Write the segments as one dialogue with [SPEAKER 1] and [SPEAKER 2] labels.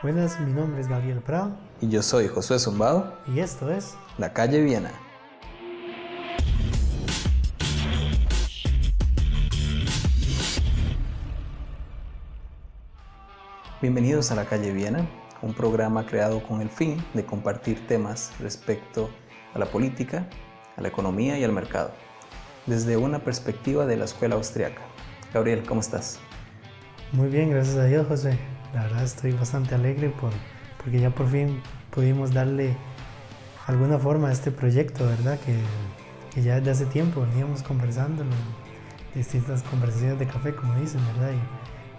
[SPEAKER 1] Buenas, mi nombre es Gabriel Prado
[SPEAKER 2] Y yo soy Josué Zumbado,
[SPEAKER 1] y esto es
[SPEAKER 2] La Calle Viena. Bienvenidos a La Calle Viena, un programa creado con el fin de compartir temas respecto a la política, a la economía y al mercado, desde una perspectiva de la escuela austriaca. Gabriel, ¿cómo estás?
[SPEAKER 1] muy bien, gracias a Dios, José. La verdad estoy bastante alegre porque ya por fin pudimos darle alguna forma a este proyecto, ¿verdad? Que ya desde hace tiempo veníamos conversando en distintas conversaciones de café, como dicen, ¿verdad?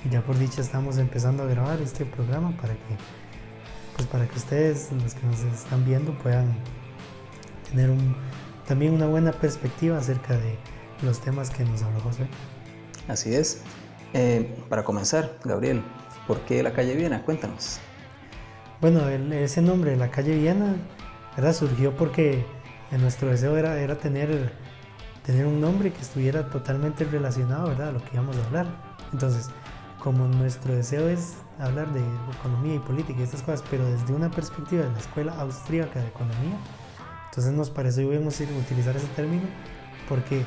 [SPEAKER 1] Y ya por dicha estamos empezando a grabar este programa para que ustedes, los que nos están viendo, puedan tener también una buena perspectiva acerca de los temas que nos habló José.
[SPEAKER 2] Así es. Para comenzar, Gabriel, ¿por qué La Calle Viena? Cuéntanos.
[SPEAKER 1] Bueno, ese nombre, la calle Viena, ¿verdad? Surgió porque nuestro deseo era tener un nombre que estuviera totalmente relacionado, ¿verdad?, a lo que íbamos a hablar. Entonces, como nuestro deseo es hablar de economía y política y estas cosas, pero desde una perspectiva de la Escuela Austríaca de Economía, entonces nos pareció bien utilizar ese término porque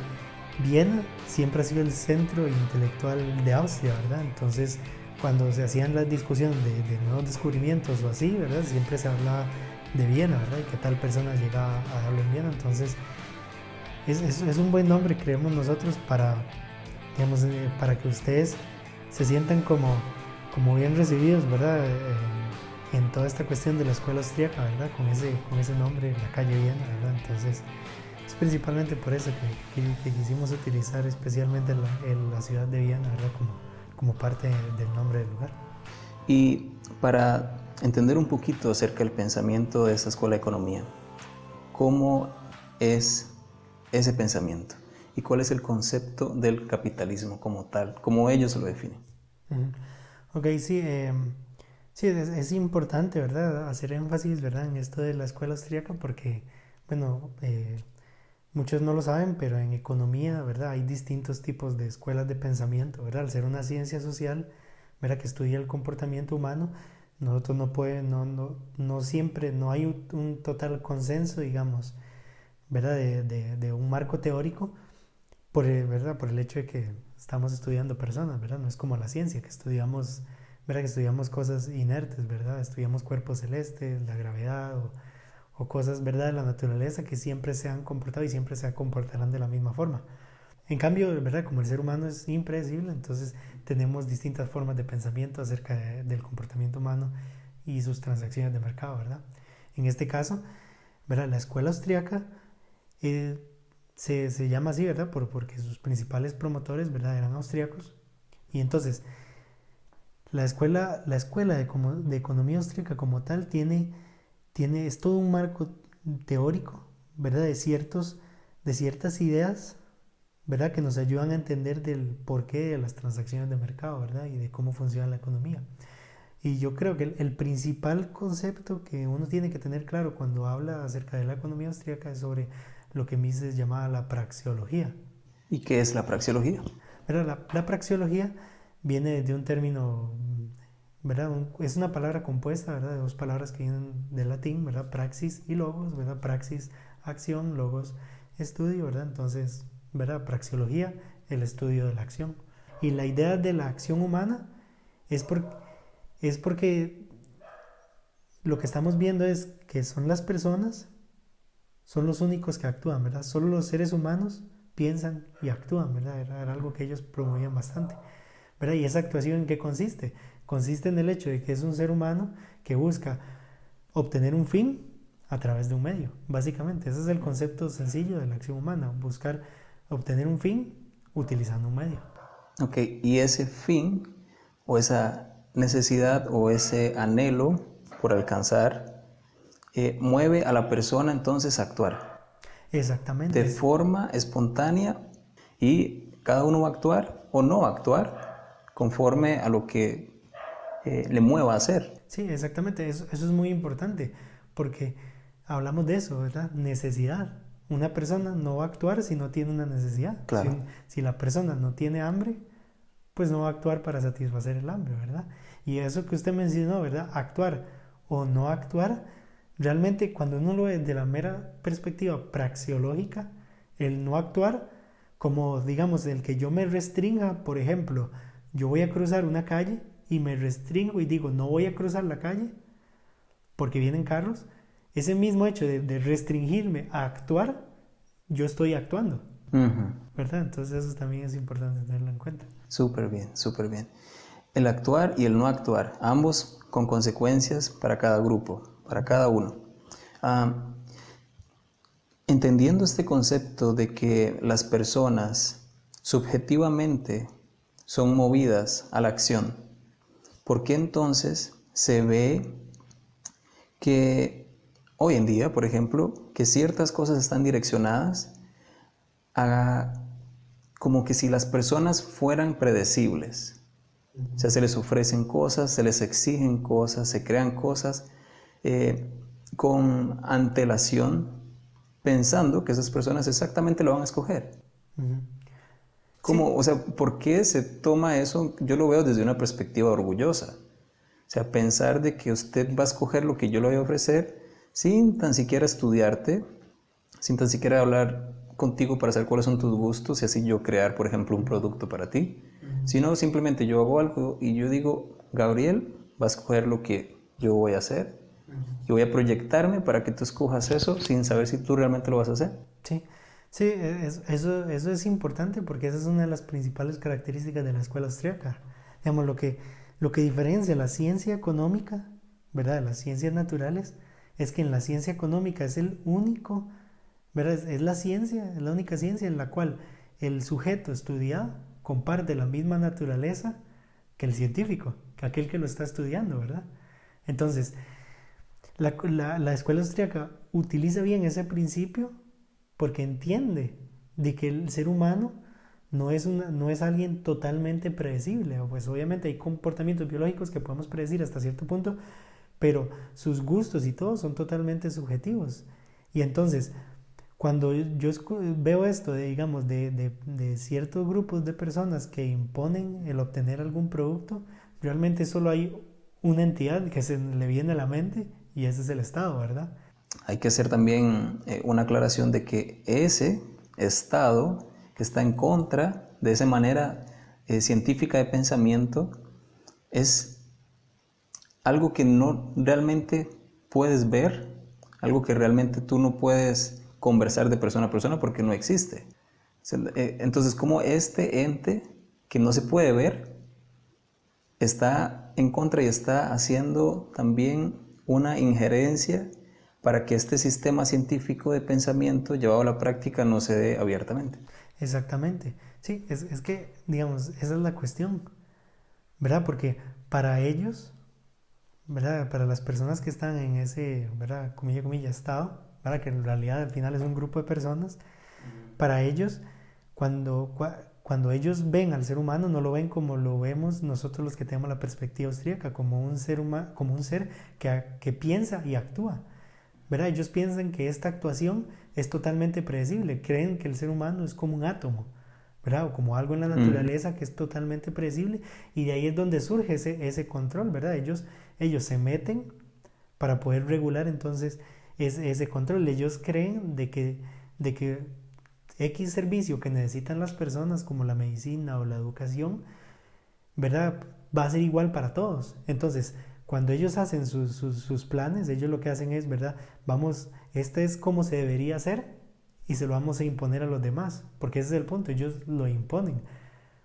[SPEAKER 1] Viena siempre ha sido el centro intelectual de Austria, ¿verdad? Entonces, cuando se hacían las discusiones de nuevos descubrimientos o así, ¿verdad?, siempre se hablaba de Viena, ¿verdad?, y que tal persona llegaba a darlo en Viena. Entonces, es un buen nombre, creemos nosotros, digamos, para que ustedes se sientan como bien recibidos, ¿verdad?, en toda esta cuestión de la escuela austríaca, ¿verdad?, con ese nombre, la calle Viena, ¿verdad? Entonces, es principalmente por eso que quisimos utilizar especialmente la ciudad de Viena, ¿verdad?, como parte del nombre del lugar.
[SPEAKER 2] Y para entender un poquito acerca del pensamiento de esa escuela de economía, ¿cómo es ese pensamiento? ¿Y cuál es el concepto del capitalismo como tal, como ellos lo definen?
[SPEAKER 1] Ok, sí, sí, es importante, ¿verdad?, hacer énfasis, ¿verdad?, en esto de la escuela austríaca porque, bueno, muchos no lo saben, pero en economía, ¿verdad?, hay distintos tipos de escuelas de pensamiento, ¿verdad? Al ser una ciencia social, ¿verdad?, que estudia el comportamiento humano, nosotros no siempre, no hay un total consenso, digamos, ¿verdad?, de un marco teórico, ¿verdad?, por el hecho de que estamos estudiando personas, ¿verdad? No es como la ciencia, que estudiamos, ¿verdad?, que estudiamos cosas inertes, ¿verdad? Estudiamos cuerpos celestes, la gravedad o cosas, ¿verdad?, de la naturaleza que siempre se han comportado y siempre se comportarán de la misma forma. En cambio, ¿verdad?, como el ser humano es impredecible, entonces tenemos distintas formas de pensamiento acerca del comportamiento humano y sus transacciones de mercado, ¿verdad? En este caso, ¿verdad?, la escuela austriaca eh, se llama así, ¿verdad?, porque sus principales promotores, ¿verdad?, eran austriacos. Y entonces, la escuela de economía austríaca como tal es todo un marco teórico, ¿verdad?, de ciertas ideas, ¿verdad?, que nos ayudan a entender del porqué de las transacciones de mercado, ¿verdad?, y de cómo funciona la economía. Y yo creo que el principal concepto que uno tiene que tener claro cuando habla acerca de la economía austríaca es sobre lo que Mises llamaba la praxeología.
[SPEAKER 2] ¿Y qué es la praxeología?
[SPEAKER 1] ¿Verdad? La praxeología viene de un término, ¿verdad? Es una palabra compuesta, ¿verdad?, de dos palabras que vienen del latín, ¿verdad?, praxis y logos, ¿verdad? Praxis, acción, logos, estudio, ¿verdad? Entonces, ¿verdad?, praxeología, el estudio de la acción. Y la idea de la acción humana es, es porque lo que estamos viendo es que son las personas, son los únicos que actúan, ¿verdad? Solo los seres humanos piensan y actúan, ¿verdad? Era algo que ellos promovían bastante, ¿verdad? ¿Y esa actuación en qué consiste? Consiste en el hecho de que es un ser humano que busca obtener un fin a través de un medio, básicamente. Ese es el concepto sencillo de la acción humana, buscar obtener un fin utilizando un medio.
[SPEAKER 2] Ok, y ese fin o esa necesidad o ese anhelo por alcanzar mueve a la persona entonces a actuar de
[SPEAKER 1] Exactamente,
[SPEAKER 2] forma espontánea y cada uno va a actuar o no va a actuar conforme a lo que le mueva a hacer.
[SPEAKER 1] sí, exactamente, eso es muy importante, porque hablamos de eso, ¿verdad? Necesidad. Una persona no va a actuar si no tiene una necesidad.
[SPEAKER 2] Claro.
[SPEAKER 1] Si la persona no tiene hambre, pues no va a actuar para satisfacer el hambre, ¿verdad? Y eso que usted mencionó, ¿verdad? Actuar o no actuar, realmente cuando uno lo ve de la mera perspectiva praxeológica, el no actuar, como digamos el que yo me restrinja, por ejemplo, yo voy a cruzar una calle y me restringo y digo no voy a cruzar la calle porque vienen carros, ese mismo hecho de restringirme a actuar, yo estoy actuando,
[SPEAKER 2] Ujú.
[SPEAKER 1] ¿verdad? Entonces eso también es importante tenerlo en cuenta.
[SPEAKER 2] Súper bien, súper bien. El actuar y el no actuar, ambos con consecuencias para cada grupo, para cada uno. Ah, entendiendo este concepto de que las personas subjetivamente son movidas a la acción, ¿por qué entonces se ve que hoy en día, por ejemplo, que ciertas cosas están direccionadas a como que si las personas fueran predecibles? O sea, se les ofrecen cosas, se les exigen cosas, se crean cosas eh, con antelación, pensando que esas personas exactamente lo van a escoger.
[SPEAKER 1] Ujú.
[SPEAKER 2] ¿Cómo?
[SPEAKER 1] Sí,
[SPEAKER 2] O sea, ¿por qué se toma eso? Yo lo veo desde una perspectiva orgullosa. O sea, pensar de que usted va a escoger lo que yo le voy a ofrecer sin tan siquiera estudiarte, sin tan siquiera hablar contigo para saber cuáles son tus gustos y así yo crear, por ejemplo, un producto para ti, sino simplemente yo hago algo y yo digo, Gabriel va a escoger lo que yo voy a hacer y voy a proyectarme para que tú escojas eso sin saber si tú realmente lo vas a hacer.
[SPEAKER 1] sí, sí, eso es importante porque esa es una de las principales características de la escuela austríaca. Digamos, lo que diferencia la ciencia económica, ¿verdad? De las ciencias naturales, es que en la ciencia económica es el único, ¿verdad? Es la ciencia, es la única ciencia en la cual el sujeto estudiado comparte la misma naturaleza que el científico, que aquel que lo está estudiando, ¿verdad? Entonces, la escuela austríaca utiliza bien ese principio porque entiende de que el ser humano no es alguien totalmente predecible. Pues obviamente hay comportamientos biológicos que podemos predecir hasta cierto punto, pero sus gustos y todo son totalmente subjetivos. Y entonces, cuando yo veo esto, digamos, de ciertos grupos de personas que imponen el obtener algún producto, realmente solo hay una entidad que se le viene a la mente y ese es el Estado, ¿verdad?
[SPEAKER 2] Hay que hacer también una aclaración de que ese Estado que está en contra de esa manera científica de pensamiento es algo que no realmente puedes ver, algo que realmente tú no puedes conversar de persona a persona porque no existe. Entonces, como este ente que no se puede ver está en contra y está haciendo también una injerencia para que este sistema científico de pensamiento llevado a la práctica no se dé abiertamente.
[SPEAKER 1] Exactamente. Sí, es que, digamos, esa es la cuestión, ¿verdad? Porque para ellos, ¿verdad? Para las personas que están en ese, ¿verdad? Comilla, comilla, estado, ¿verdad? Que en realidad al final es un grupo de personas, para ellos, cuando ellos ven al ser humano, no lo ven como lo vemos nosotros los que tenemos la perspectiva austríaca, como un ser humano, como un ser que piensa y actúa, ¿verdad? Ellos piensan que esta actuación es totalmente predecible, creen que el ser humano es como un átomo, ¿verdad? O como algo en la naturaleza que es totalmente predecible y de ahí es donde surge ese control, ¿verdad? Ellos se meten para poder regular entonces ese control. Ellos creen de que X servicio que necesitan las personas como la medicina o la educación, ¿verdad? Va a ser igual para todos. Entonces, cuando ellos hacen sus planes, ellos lo que hacen es, ¿verdad? Vamos, este es como se debería hacer y se lo vamos a imponer a los demás, porque ese es el punto, ellos lo imponen,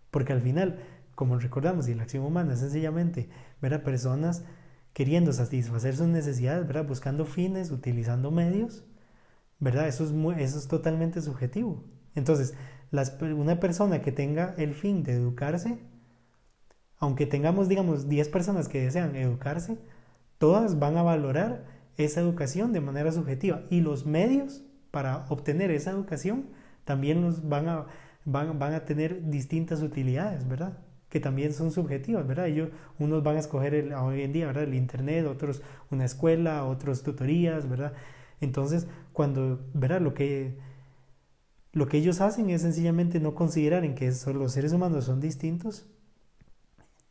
[SPEAKER 1] porque al final, como recordamos, y la acción humana es sencillamente, ¿verdad? Personas queriendo satisfacer sus necesidades, ¿verdad? Buscando fines, utilizando medios, ¿verdad? Eso es totalmente subjetivo. Entonces, una persona que tenga el fin de educarse, aunque tengamos, digamos, 10 personas que desean educarse, todas van a valorar esa educación de manera subjetiva y los medios para obtener esa educación también van a tener distintas utilidades, ¿verdad? Que también son subjetivas, ¿verdad? Unos van a escoger hoy en día, ¿verdad? El internet, otros una escuela, otros tutorías, ¿verdad? Entonces, ¿verdad? Lo que ellos hacen es sencillamente no considerar en que los seres humanos son distintos,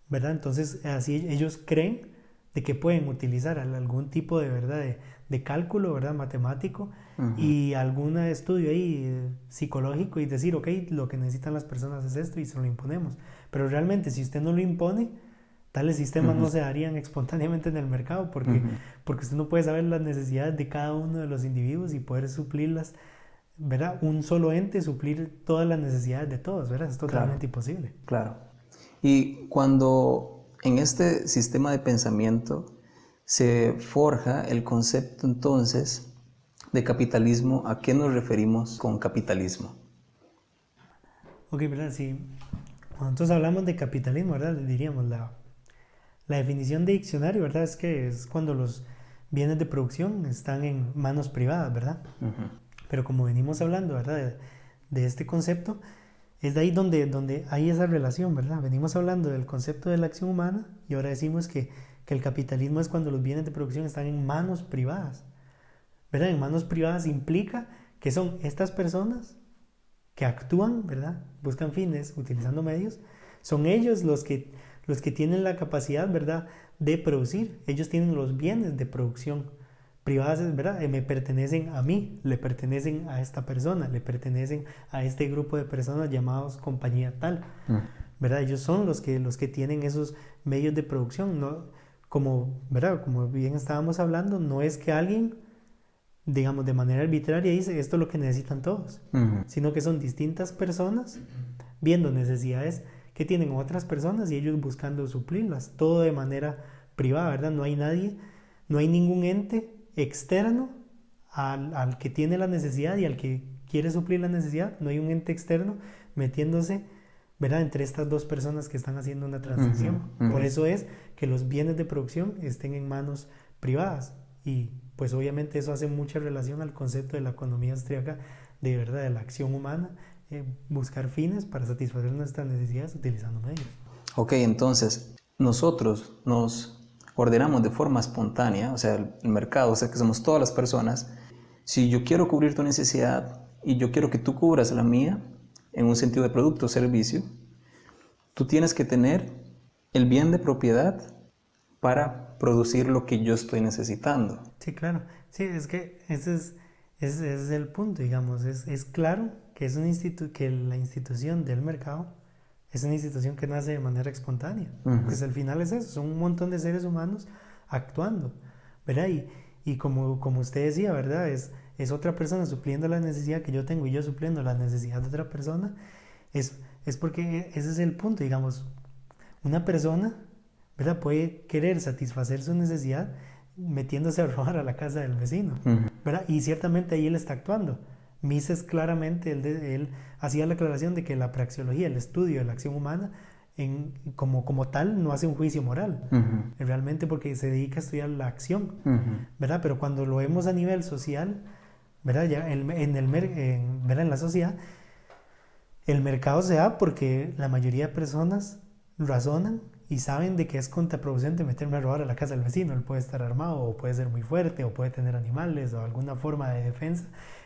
[SPEAKER 1] ¿verdad? Entonces, así ellos creen de que pueden utilizar algún tipo de, ¿verdad? De cálculo, ¿verdad? Matemático y algún estudio ahí psicológico y decir, ok, lo que necesitan las personas es esto y se lo imponemos. Pero realmente, si usted no lo impone, tales sistemas no se darían espontáneamente en el mercado porque usted no puede saber las necesidades de cada uno de los individuos y poder suplirlas, ¿verdad? Un solo ente suplir todas las necesidades de todos, ¿verdad? Es totalmente imposible.
[SPEAKER 2] Claro. Y cuando en este sistema de pensamiento se forja el concepto entonces de capitalismo, ¿a qué nos referimos con capitalismo?
[SPEAKER 1] Ok, ¿verdad? Si nosotros hablamos de capitalismo, ¿verdad? Diríamos la definición de diccionario, ¿verdad? Es que es cuando los bienes de producción están en manos privadas, ¿verdad? Pero como venimos hablando, ¿verdad? De este concepto, es de ahí donde hay esa relación, ¿verdad? Venimos hablando del concepto de la acción humana y ahora decimos que el capitalismo es cuando los bienes de producción están en manos privadas, ¿verdad? En manos privadas implica que son estas personas que actúan, ¿verdad? Buscan fines utilizando medios, son ellos los que tienen la capacidad, ¿verdad? De producir, ellos tienen los bienes de producción privadas, ¿verdad? Me pertenecen a mí, le pertenecen a esta persona, le pertenecen a este grupo de personas llamados compañía tal, ¿verdad? Ellos son los que tienen esos medios de producción, ¿no? Como, ¿verdad? Como bien estábamos hablando, no es que alguien, digamos, de manera arbitraria dice esto es lo que necesitan todos, sino que son distintas personas viendo necesidades que tienen otras personas y ellos buscando suplirlas, todo de manera privada, ¿verdad? No hay nadie, no hay ningún ente externo al que tiene la necesidad y al que quiere suplir la necesidad, no hay un ente externo metiéndose, ¿verdad? Entre estas dos personas que están haciendo una transacción. Por eso es que los bienes de producción estén en manos privadas y pues obviamente eso hace mucha relación al concepto de la economía austríaca, de verdad, de la acción humana, buscar fines para satisfacer nuestras necesidades utilizando medios.
[SPEAKER 2] Ok, entonces nosotros nos ordenamos de forma espontánea, o sea, el mercado, o sea, que somos todas las personas. Si yo quiero cubrir tu necesidad y yo quiero que tú cubras la mía, en un sentido de producto o servicio, tú tienes que tener el bien de propiedad para producir lo que yo estoy necesitando.
[SPEAKER 1] Sí, claro. Sí, es que ese es el punto, digamos. Es claro que, que la institución del mercado es una institución que nace de manera espontánea. Pues al final es eso, son un montón de seres humanos actuando, ¿verdad? Y como usted decía, ¿verdad? Es otra persona supliendo la necesidad que yo tengo y yo supliendo la necesidad de otra persona. Es porque ese es el punto, digamos. Una persona, ¿verdad? Puede querer satisfacer su necesidad metiéndose a robar a la casa del vecino, ¿verdad? Y ciertamente ahí él está actuando. Mises claramente, él hacía la aclaración de que la praxeología, el estudio de la acción humana, como tal, no hace un juicio moral, realmente porque se dedica a estudiar la acción, ¿verdad? Pero cuando lo vemos a nivel social, ¿verdad? Ya ¿verdad? En la sociedad, el mercado se da porque la mayoría de personas razonan y saben de que es contraproducente meterme a robar a la casa del vecino. Él puede estar armado o puede ser muy fuerte o puede tener animales o alguna forma de defensa.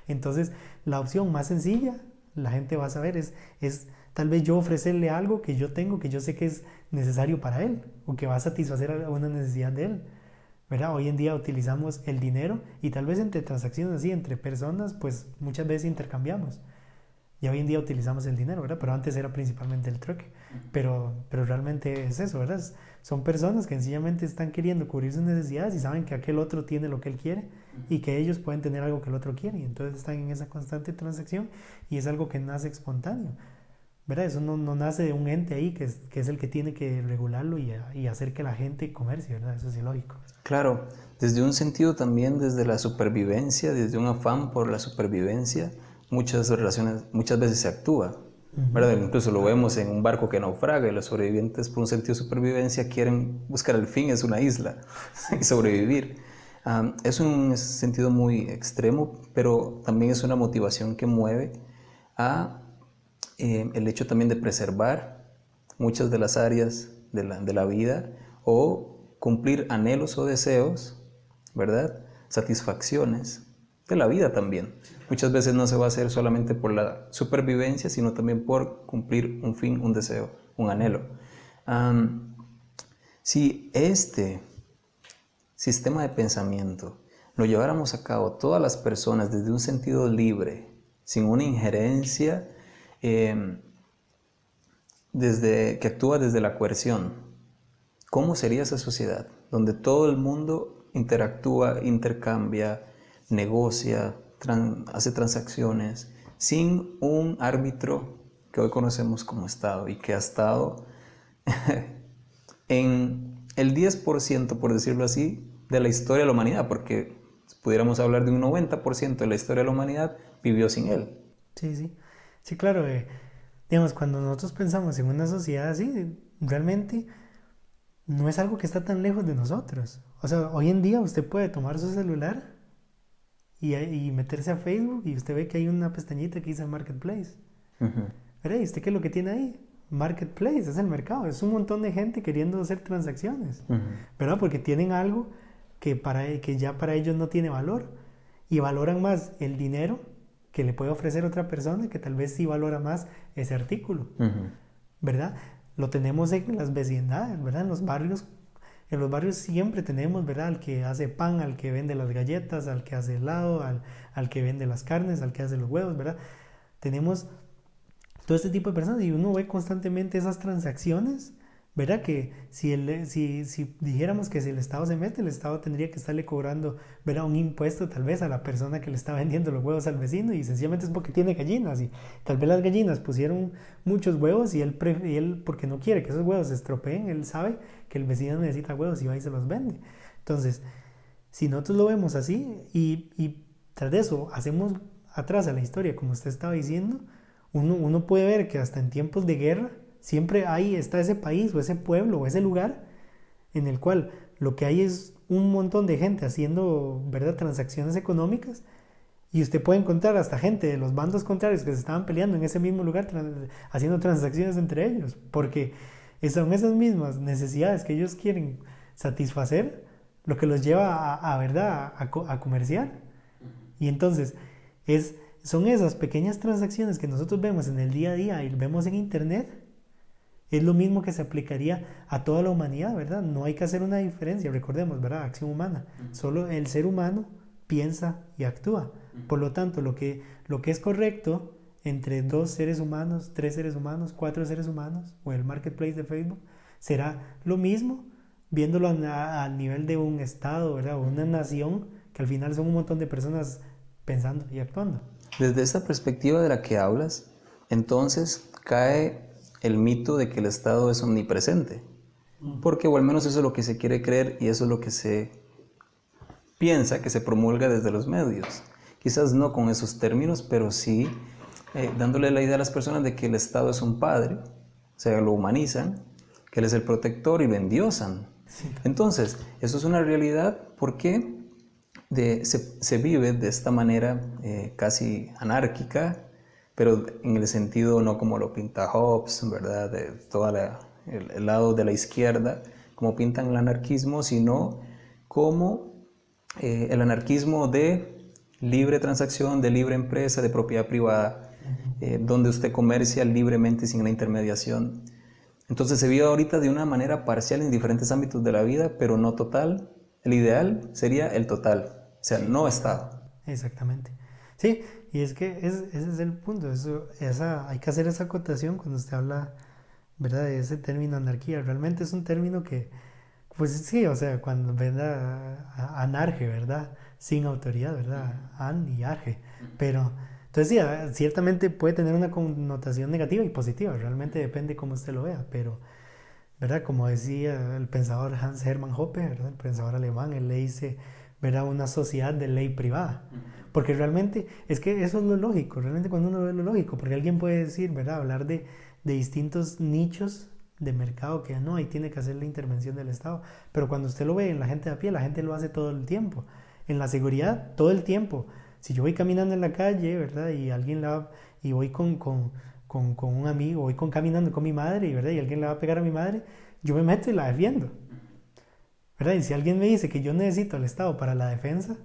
[SPEAKER 1] Entonces, la opción más sencilla, la gente va a saber, es tal vez yo ofrecerle algo que yo tengo, que yo sé que es necesario para él o que va a satisfacer una necesidad de él, ¿verdad? Hoy en día utilizamos el dinero y tal vez entre transacciones así, entre personas, pues muchas veces intercambiamos. Y hoy en día utilizamos el dinero, ¿verdad? Pero antes era principalmente el trueque. Pero realmente es eso, ¿verdad? Son personas que sencillamente están queriendo cubrir sus necesidades y saben que aquel otro tiene lo que él quiere y que ellos pueden tener algo que el otro quiere. Y entonces están en esa constante transacción y es algo que nace espontáneo, ¿verdad? Eso no nace de un ente ahí que es el que tiene que regularlo y hacer que la gente comercie, ¿verdad? Eso es ilógico.
[SPEAKER 2] Claro, desde un sentido también, desde la supervivencia, desde un afán por la supervivencia, muchas veces se actúa, ¿verdad? Incluso lo vemos en un barco que naufraga y los sobrevivientes por un sentido de supervivencia quieren buscar el fin, es una isla y sobrevivir. Es un sentido muy extremo, pero también es una motivación que mueve a el hecho también de preservar muchas de las áreas de la vida o cumplir anhelos o deseos, ¿verdad? Satisfacciones de la vida también. Muchas veces no se va a hacer solamente por la supervivencia, sino también por cumplir un fin, un deseo, un anhelo. Si este sistema de pensamiento lo lleváramos a cabo todas las personas desde un sentido libre, sin una injerencia que actúa desde la coerción, ¿cómo sería esa sociedad? Donde todo el mundo interactúa, intercambia, negocia, hace transacciones, sin un árbitro que hoy conocemos como Estado y que ha estado en el 10%, por decirlo así, de la historia de la humanidad, porque pudiéramos hablar de un 90% de la historia de la humanidad vivió sin él.
[SPEAKER 1] Sí, sí. Sí, claro. Digamos, cuando nosotros pensamos en una sociedad así, realmente no es algo que está tan lejos de nosotros. O sea, hoy en día usted puede tomar su celular y meterse a Facebook y usted ve que hay una pestañita que dice Marketplace. ¿Verdad? ¿Y usted qué es lo que tiene ahí? Marketplace, es el mercado. Es un montón de gente queriendo hacer transacciones. ¿Verdad? Porque tienen algo que ya para ellos no tiene valor. Y valoran más el dinero que le puede ofrecer otra persona que tal vez sí valora más ese artículo. ¿Verdad? Lo tenemos en las vecindades, ¿verdad? En los barrios siempre tenemos, ¿verdad? Al que hace pan, al que vende las galletas, al que hace helado, al que vende las carnes, al que hace los huevos, ¿verdad? Tenemos todo este tipo de personas y uno ve constantemente esas transacciones, ¿verdad? Que si dijéramos que si el Estado se mete, el Estado tendría que estarle cobrando, ¿verdad? Un impuesto tal vez a la persona que le está vendiendo los huevos al vecino y sencillamente es porque tiene gallinas y tal vez las gallinas pusieron muchos huevos y él porque no quiere que esos huevos se estropeen, él sabe que el vecino necesita huevos y va y se los vende. Entonces, si nosotros lo vemos así y tras de eso hacemos atrás a la historia, como usted estaba diciendo, uno puede ver que hasta en tiempos de guerra siempre ahí está ese país o ese pueblo o ese lugar en el cual lo que hay es un montón de gente haciendo, ¿verdad?, transacciones económicas y usted puede encontrar hasta gente de los bandos contrarios que se estaban peleando en ese mismo lugar haciendo transacciones entre ellos porque son esas mismas necesidades que ellos quieren satisfacer lo que los lleva ¿verdad?, a comerciar. Y entonces son esas pequeñas transacciones que nosotros vemos en el día a día y vemos en internet, es lo mismo que se aplicaría a toda la humanidad, ¿verdad? No hay que hacer una diferencia, recordemos, ¿verdad? Acción humana. Solo el ser humano piensa y actúa. Por lo tanto, lo que es correcto entre 2 seres humanos, 3 seres humanos, 4 seres humanos, o el marketplace de Facebook, será lo mismo viéndolo a nivel de un estado, ¿verdad? O una nación, que al final son un montón de personas pensando y actuando.
[SPEAKER 2] Desde esta perspectiva de la que hablas, entonces cae el mito de que el Estado es omnipresente. Porque, o al menos eso es lo que se quiere creer y eso es lo que se piensa, que se promulga desde los medios. Quizás no con esos términos, pero sí dándole la idea a las personas de que el Estado es un padre, o sea, lo humanizan, que él es el protector y lo endiosan. Sí. Entonces, eso es una realidad porque se vive de esta manera casi anárquica, pero en el sentido no como lo pinta Hobbes, ¿verdad? De todo el lado de la izquierda, como pintan el anarquismo, sino como el anarquismo de libre transacción, de libre empresa, de propiedad privada, donde usted comercia libremente sin la intermediación. Entonces se vive ahorita de una manera parcial en diferentes ámbitos de la vida, pero no total. El ideal sería el total, o sea, no Estado.
[SPEAKER 1] Exactamente. Sí, y es que ese es el punto. Hay que hacer esa acotación cuando usted habla, ¿verdad?, de ese término anarquía. Realmente es un término que, pues sí, o sea, cuando venga anarje, ¿verdad? Sin autoridad, ¿verdad? An y arge. Pero, entonces sí, ciertamente puede tener una connotación negativa y positiva. Realmente depende cómo usted lo vea. Pero, ¿verdad? Como decía el pensador Hans Hermann Hoppe, ¿verdad?, el pensador alemán, él le dice, ¿verdad?, una sociedad de ley privada. Porque realmente es que eso es lo lógico, realmente cuando uno ve lo lógico, porque alguien puede decir, ¿verdad?, hablar de distintos nichos de mercado que no, ahí tiene que hacer la intervención del Estado, pero cuando usted lo ve en la gente de a pie, la gente lo hace todo el tiempo, en la seguridad todo el tiempo. Si yo voy caminando en la calle, ¿verdad?, y voy con un amigo, voy caminando con mi madre, ¿verdad?, y alguien le va a pegar a mi madre, yo me meto y la defiendo, ¿verdad? Y si alguien me dice que yo necesito al Estado para la defensa,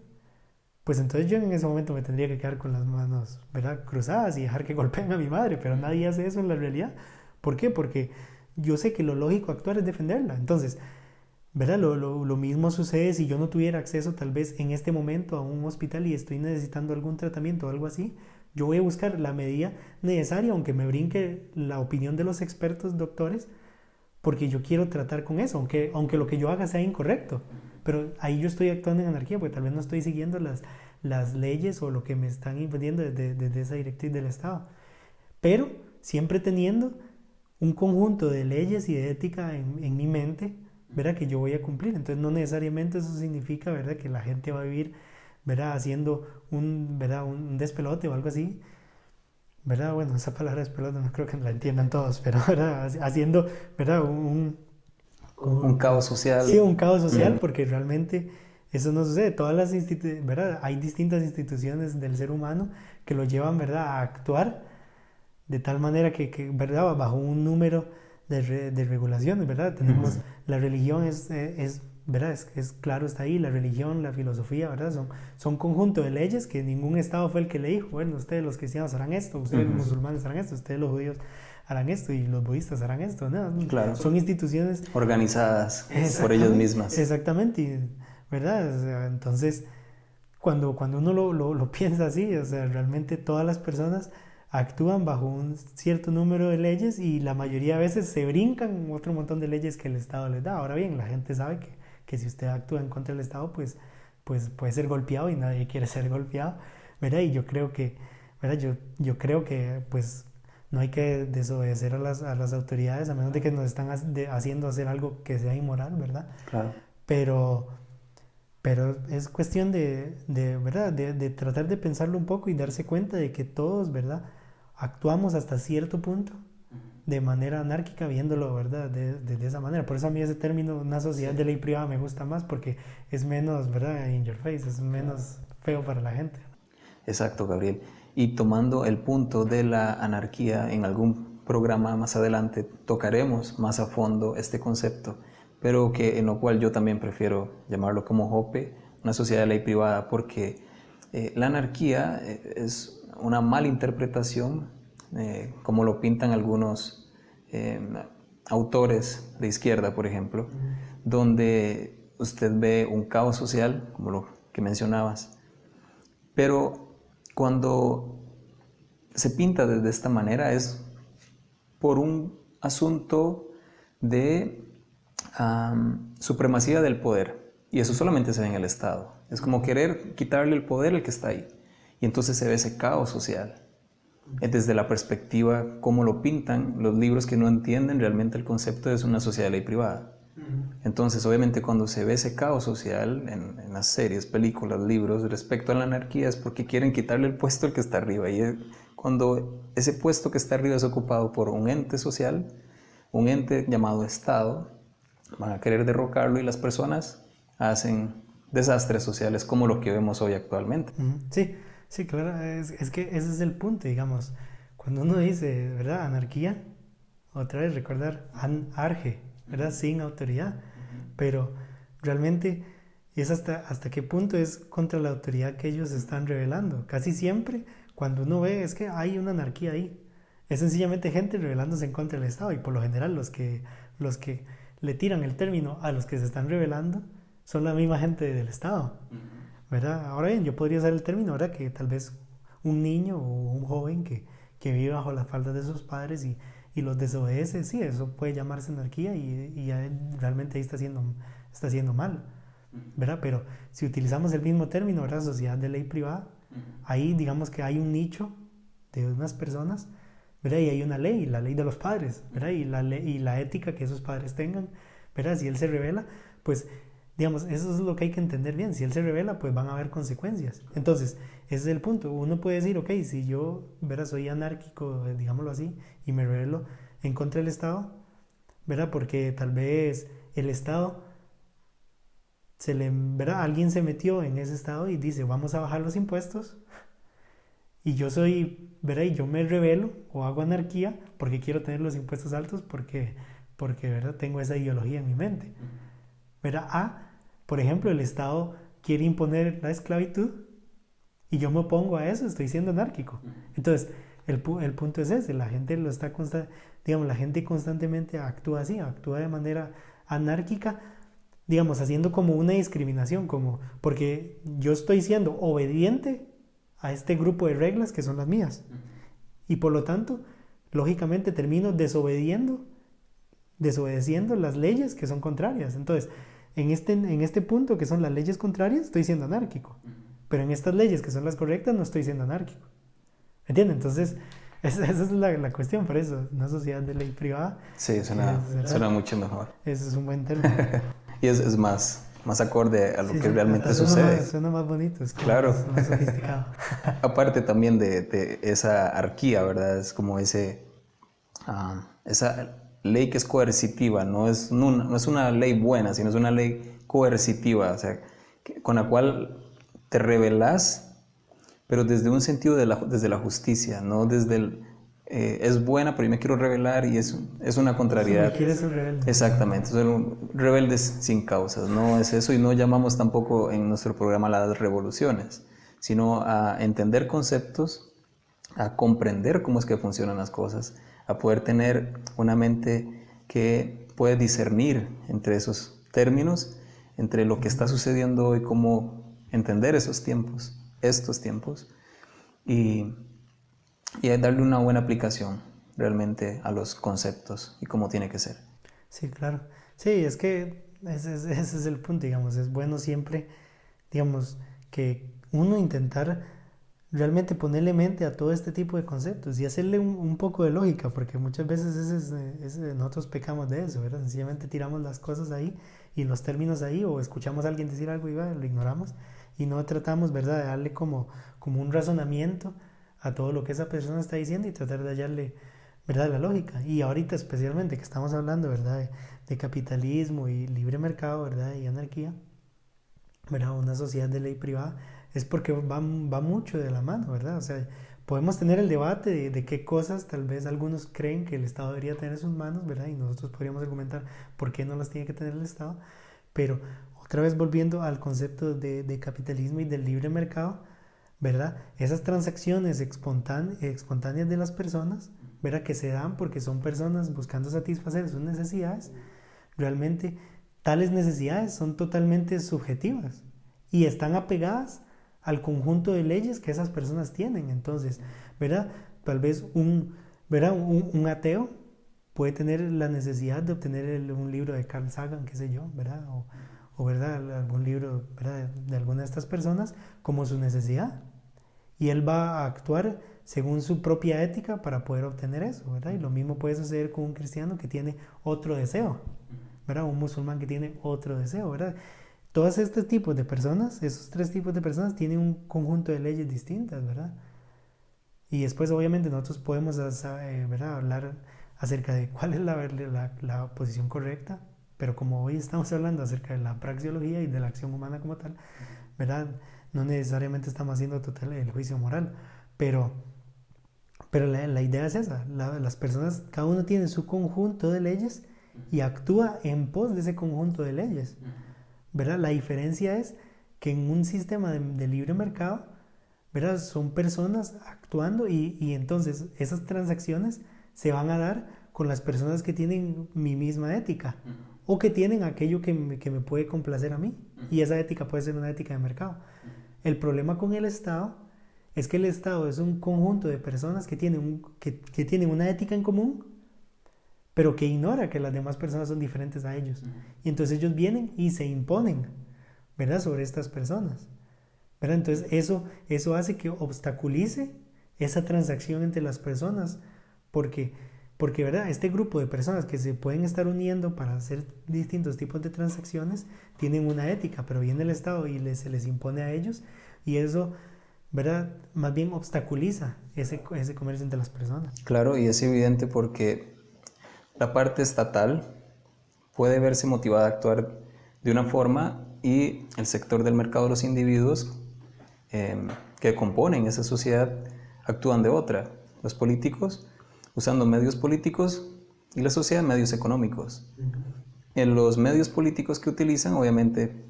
[SPEAKER 1] pues entonces yo en ese momento me tendría que quedar con las manos, ¿verdad?, cruzadas y dejar que golpeen a mi madre, pero nadie hace eso en la realidad. ¿Por qué? Porque yo sé que lo lógico actuar es defenderla. Entonces, ¿verdad? Lo mismo sucede si yo no tuviera acceso tal vez en este momento a un hospital y estoy necesitando algún tratamiento o algo así. Yo voy a buscar la medida necesaria, aunque me brinque la opinión de los expertos doctores, porque yo quiero tratar con eso, aunque lo que yo haga sea incorrecto. Pero ahí yo estoy actuando en anarquía, porque tal vez no estoy siguiendo las leyes o lo que me están impidiendo desde esa directriz del Estado. Pero siempre teniendo un conjunto de leyes y de ética en mi mente, ¿verdad? Que yo voy a cumplir. Entonces no necesariamente eso significa, ¿verdad? Que la gente va a vivir, ¿verdad? Haciendo ¿verdad? Un despelote o algo así, ¿verdad? Bueno, esa palabra despelote no creo que la entiendan todos, pero ¿verdad? Haciendo, ¿verdad?
[SPEAKER 2] Un caos social.
[SPEAKER 1] Sí, un caos social, porque realmente eso no sucede. ¿Verdad? Hay distintas instituciones del ser humano que lo llevan, ¿verdad? A actuar de tal manera ¿verdad? Bajo un número de regulaciones, ¿verdad? Tenemos la religión, ¿verdad? Es claro, está ahí, la religión, la filosofía, ¿verdad? Son conjunto de leyes que ningún Estado fue el que le dijo, bueno, ustedes los cristianos harán esto, ustedes los musulmanes harán esto, ustedes los judíos harán esto y los budistas harán esto, ¿no?
[SPEAKER 2] Claro.
[SPEAKER 1] Son instituciones
[SPEAKER 2] organizadas por ellas mismas.
[SPEAKER 1] Exactamente, ¿verdad? O sea, entonces, cuando uno lo piensa así, o sea, realmente todas las personas actúan bajo un cierto número de leyes y la mayoría de veces se brincan otro montón de leyes que el Estado les da. Ahora bien, la gente sabe que si usted actúa en contra del Estado, pues puede ser golpeado y nadie quiere ser golpeado, ¿verdad? Y yo creo que, ¿verdad? Yo creo que, pues, no hay que desobedecer a las autoridades a menos de que nos están haciendo hacer algo que sea inmoral, ¿verdad?
[SPEAKER 2] Claro.
[SPEAKER 1] Pero es cuestión ¿verdad? De tratar de pensarlo un poco y darse cuenta de que todos, ¿verdad? Actuamos hasta cierto punto de manera anárquica, viéndolo, ¿verdad? De esa manera. Por eso a mí ese término, una sociedad de ley privada, me gusta más porque es menos, ¿verdad? In your face, es menos feo para la gente.
[SPEAKER 2] Exacto, Gabriel. Y tomando el punto de la anarquía, en algún programa más adelante tocaremos más a fondo este concepto, pero en lo cual yo también prefiero llamarlo como JOPE, una sociedad de ley privada, porque la anarquía es una mala interpretación, como lo pintan algunos autores de izquierda, por ejemplo, donde usted ve un caos social, como lo que mencionabas, pero cuando se pinta de esta manera es por un asunto de supremacía del poder, y eso solamente se ve en el Estado. Es como querer quitarle el poder al que está ahí, y entonces se ve ese caos social. Desde la perspectiva, como lo pintan los libros que no entienden realmente el concepto de una sociedad de ley privada. Entonces, obviamente, cuando se ve ese caos social en las series, películas, libros respecto a la anarquía, es porque quieren quitarle el puesto al que está arriba. Y cuando ese puesto que está arriba es ocupado por un ente social, un ente llamado Estado, van a querer derrocarlo y las personas hacen desastres sociales como lo que vemos hoy actualmente.
[SPEAKER 1] Sí, claro, es que ese es el punto, digamos. Cuando uno dice, ¿verdad? Anarquía, otra vez recordar, arge, ¿verdad? Sin autoridad. Pero realmente es hasta qué punto es contra la autoridad que ellos están revelando. Casi siempre, cuando uno ve, es que hay una anarquía ahí. Es sencillamente gente rebelándose en contra del Estado. Y por lo general los que le tiran el término a los que se están rebelando son la misma gente del Estado, ¿verdad? Ahora bien, yo podría usar el término, ¿verdad? Que tal vez un niño o un joven que vive bajo las faldas de sus padres y los desobedece, sí, eso puede llamarse anarquía y realmente ahí está haciendo mal, ¿verdad? Pero si utilizamos el mismo término, ¿verdad? Sociedad de ley privada, ahí digamos que hay un nicho de unas personas, ¿verdad? Y hay una ley, la ley de los padres, ¿verdad? Y la ética que esos padres tengan, ¿verdad? Si él se revela, pues digamos, eso es lo que hay que entender bien. Si él se revela, pues van a haber consecuencias. Entonces, ese es el punto. Uno puede decir, ok, si yo, ¿verdad? Soy anárquico, digámoslo así, y me revelo en contra del Estado, ¿verdad? Porque tal vez el Estado, ¿verdad? Alguien se metió en ese Estado y dice, vamos a bajar los impuestos, y yo soy, ¿verdad? Y yo me revelo o hago anarquía porque quiero tener los impuestos altos porque ¿verdad? Tengo esa ideología en mi mente. ¿Verdad? Por ejemplo, el Estado quiere imponer la esclavitud y yo me opongo a eso, estoy siendo anárquico. Entonces, el punto es ese, la gente la gente constantemente actúa así, actúa de manera anárquica, digamos, haciendo como una discriminación, como porque yo estoy siendo obediente a este grupo de reglas que son las mías. Y por lo tanto, lógicamente termino desobedeciendo las leyes que son contrarias. Entonces, en este punto que son las leyes contrarias, estoy siendo anárquico. Pero en estas leyes que son las correctas, no estoy siendo anárquico. ¿Entienden? Entonces, esa es la cuestión. Por eso, una sociedad de ley privada.
[SPEAKER 2] Sí, suena mucho mejor.
[SPEAKER 1] Ese es un buen término.
[SPEAKER 2] Y es más acorde a lo que realmente
[SPEAKER 1] hasta
[SPEAKER 2] sucede.
[SPEAKER 1] Suena más bonito, es
[SPEAKER 2] claro.
[SPEAKER 1] Es más sofisticado.
[SPEAKER 2] Aparte también de esa arquía, ¿verdad? Es como esa ley que es coercitiva, no es una ley buena, sino es una ley coercitiva, o sea, con la cual te rebelas, pero desde un sentido desde la justicia, no desde es buena, pero yo me quiero rebelar y es una contrariedad.
[SPEAKER 1] Si quieres ser rebelde.
[SPEAKER 2] Exactamente, son rebeldes sin causas, no es eso, y no llamamos tampoco en nuestro programa las revoluciones, sino a entender conceptos, a comprender cómo es que funcionan las cosas, a poder tener una mente que puede discernir entre esos términos, entre lo que está sucediendo hoy, cómo entender estos tiempos, y darle una buena aplicación realmente a los conceptos y cómo tiene que ser.
[SPEAKER 1] Sí, claro. Sí, es que ese es el punto, digamos. Es bueno siempre, digamos, que uno intentar realmente ponerle mente a todo este tipo de conceptos y hacerle un poco de lógica, porque muchas veces nosotros pecamos de eso, ¿verdad? Sencillamente tiramos las cosas ahí y los términos ahí, o escuchamos a alguien decir algo y lo ignoramos y no tratamos, ¿verdad?, de darle como un razonamiento a todo lo que esa persona está diciendo y tratar de hallarle, ¿verdad?, la lógica. Y ahorita especialmente que estamos hablando, ¿verdad?, de capitalismo y libre mercado, ¿verdad?, y anarquía, ¿verdad?, una sociedad de ley privada, es porque va mucho de la mano, ¿verdad? O sea, podemos tener el debate de qué cosas tal vez algunos creen que el Estado debería tener en sus manos, ¿verdad? Y nosotros podríamos argumentar por qué no las tiene que tener el Estado, pero otra vez volviendo al concepto de capitalismo y del libre mercado, ¿verdad? Esas transacciones espontáneas de las personas, ¿verdad?, que se dan porque son personas buscando satisfacer sus necesidades, realmente tales necesidades son totalmente subjetivas y están apegadas al conjunto de leyes que esas personas tienen. Entonces, ¿verdad?, tal vez un ateo puede tener la necesidad de obtener un libro de Carl Sagan, qué sé yo, ¿verdad?, o ¿verdad?, algún libro, ¿verdad?, de alguna de estas personas como su necesidad, y él va a actuar según su propia ética para poder obtener eso, ¿verdad? Y lo mismo puede suceder con un cristiano que tiene otro deseo, ¿verdad?, un musulmán que tiene otro deseo, ¿verdad? Todos estos tipos de personas, esos tres tipos de personas tienen un conjunto de leyes distintas, ¿verdad? Y después obviamente nosotros podemos, ¿verdad?, hablar acerca de cuál es la posición correcta, pero como hoy estamos hablando acerca de la praxeología y de la acción humana como tal, ¿verdad?, no necesariamente estamos haciendo total el juicio moral, pero la idea es esa, las personas, cada uno tiene su conjunto de leyes y actúa en pos de ese conjunto de leyes, ¿verdad? La diferencia es que en un sistema de libre mercado, ¿verdad?, son personas actuando y entonces esas transacciones se van a dar con las personas que tienen mi misma ética o que tienen aquello que me puede complacer a mí, y esa ética puede ser una ética de mercado. El problema con el Estado es que el Estado es un conjunto de personas que tienen una ética en común, pero que ignora que las demás personas son diferentes a ellos. Y entonces ellos vienen y se imponen, ¿verdad?, sobre estas personas, ¿verdad? Entonces eso hace que obstaculice esa transacción entre las personas, porque ¿verdad?, este grupo de personas que se pueden estar uniendo para hacer distintos tipos de transacciones tienen una ética, pero viene el Estado y se les impone a ellos, y eso, ¿verdad?, más bien obstaculiza ese comercio entre las personas.
[SPEAKER 2] Claro, y es evidente porque la parte estatal puede verse motivada a actuar de una forma y el sector del mercado de los individuos que componen esa sociedad actúan de otra. Los políticos usando medios políticos y la sociedad medios económicos. En los medios políticos que utilizan, obviamente,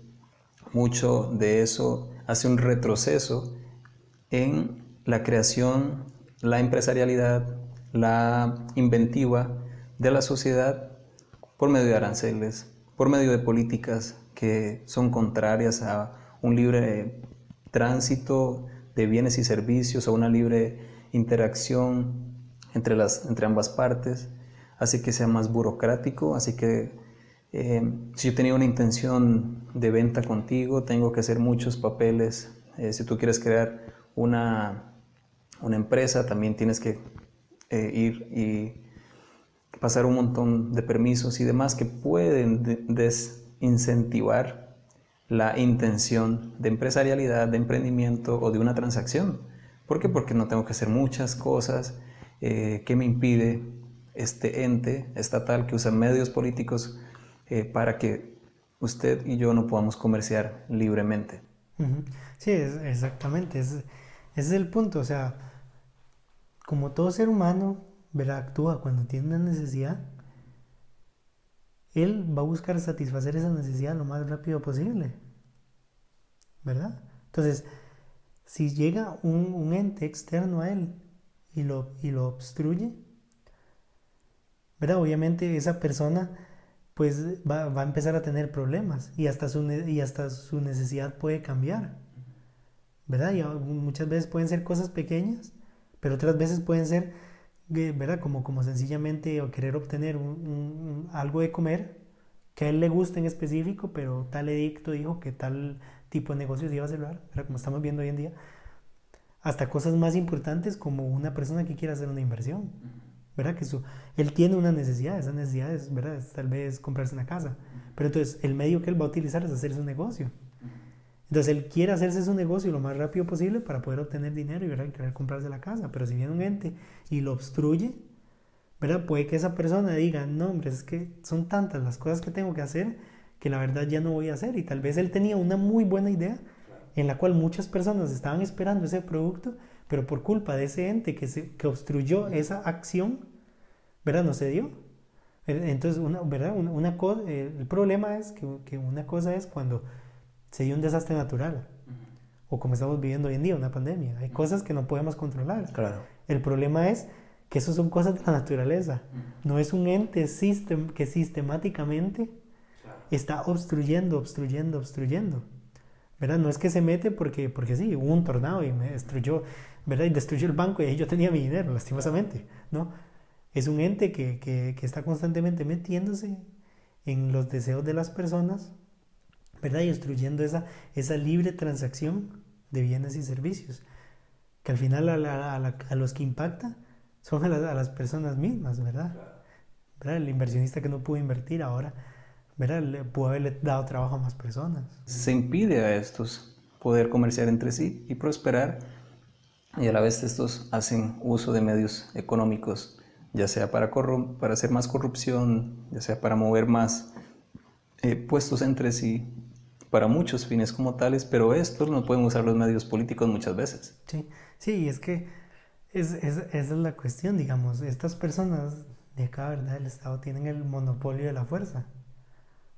[SPEAKER 2] mucho de eso hace un retroceso en la creación, la empresarialidad, la inventiva de la sociedad por medio de aranceles, por medio de políticas que son contrarias a un libre tránsito de bienes y servicios, a una libre interacción entre ambas partes, hace que sea más burocrático, así que si yo tenía una intención de venta contigo, tengo que hacer muchos papeles. Si tú quieres crear una empresa, también tienes que ir y pasar un montón de permisos y demás que pueden desincentivar la intención de empresarialidad, de emprendimiento o de una transacción. ¿Por qué? Porque no tengo que hacer muchas cosas. ¿Qué me impide este ente estatal que usa medios políticos para que usted y yo no podamos comerciar libremente?
[SPEAKER 1] Sí, exactamente, ese es el punto, o sea, como todo ser humano, ¿verdad? Actúa cuando tiene una necesidad, él va a buscar satisfacer esa necesidad lo más rápido posible, ¿verdad? Entonces, si llega un ente externo a él y lo obstruye, ¿verdad? Obviamente esa persona pues va a empezar a tener problemas y hasta su necesidad puede cambiar, ¿verdad? Y muchas veces pueden ser cosas pequeñas, pero otras veces pueden ser, ¿verdad? Como sencillamente o querer obtener algo de comer que a él le gusta en específico, pero tal edicto dijo que tal tipo de negocios iba a cerrar, ¿verdad? Como estamos viendo hoy en día, hasta cosas más importantes como una persona que quiere hacer una inversión, ¿verdad? Él tiene una necesidad, esa necesidad es, ¿verdad? Es tal vez comprarse una casa, pero entonces el medio que él va a utilizar es hacer su negocio. Entonces él quiere hacerse su negocio lo más rápido posible para poder obtener dinero y, ¿verdad?, querer comprarse la casa, pero si viene un ente y lo obstruye, ¿verdad?, puede que esa persona diga, no hombre, es que son tantas las cosas que tengo que hacer que la verdad ya no voy a hacer, y tal vez él tenía una muy buena idea en la cual muchas personas estaban esperando ese producto, pero por culpa de ese ente que obstruyó esa acción, ¿verdad?, no se dio. Entonces, ¿verdad?, el problema es que una cosa es cuando se dio un desastre natural, o como estamos viviendo hoy en día, una pandemia. Hay cosas que no podemos controlar.
[SPEAKER 2] Claro.
[SPEAKER 1] El problema es que eso son cosas de la naturaleza. No es un ente que sistemáticamente está obstruyendo. ¿Verdad? No es que se mete porque sí, hubo un tornado y me destruyó, ¿verdad? Y destruyó el banco y ahí yo tenía mi dinero, lastimosamente, ¿no? Es un ente que está constantemente metiéndose en los deseos de las personas, ¿verdad? Y obstruyendo esa libre transacción de bienes y servicios, que al final a los que impacta son a las personas mismas, ¿verdad? ¿Verdad? El inversionista que no pudo invertir ahora, ¿verdad?, le pudo haberle dado trabajo a más personas.
[SPEAKER 2] Se impide a estos poder comerciar entre sí y prosperar, y a la vez estos hacen uso de medios económicos, ya sea para hacer más corrupción, ya sea para mover más puestos entre sí, para muchos fines como tales, pero estos no pueden usar los medios políticos muchas veces.
[SPEAKER 1] Sí, es que esa es la cuestión, digamos, estas personas de acá, ¿verdad?, el Estado tienen el monopolio de la fuerza.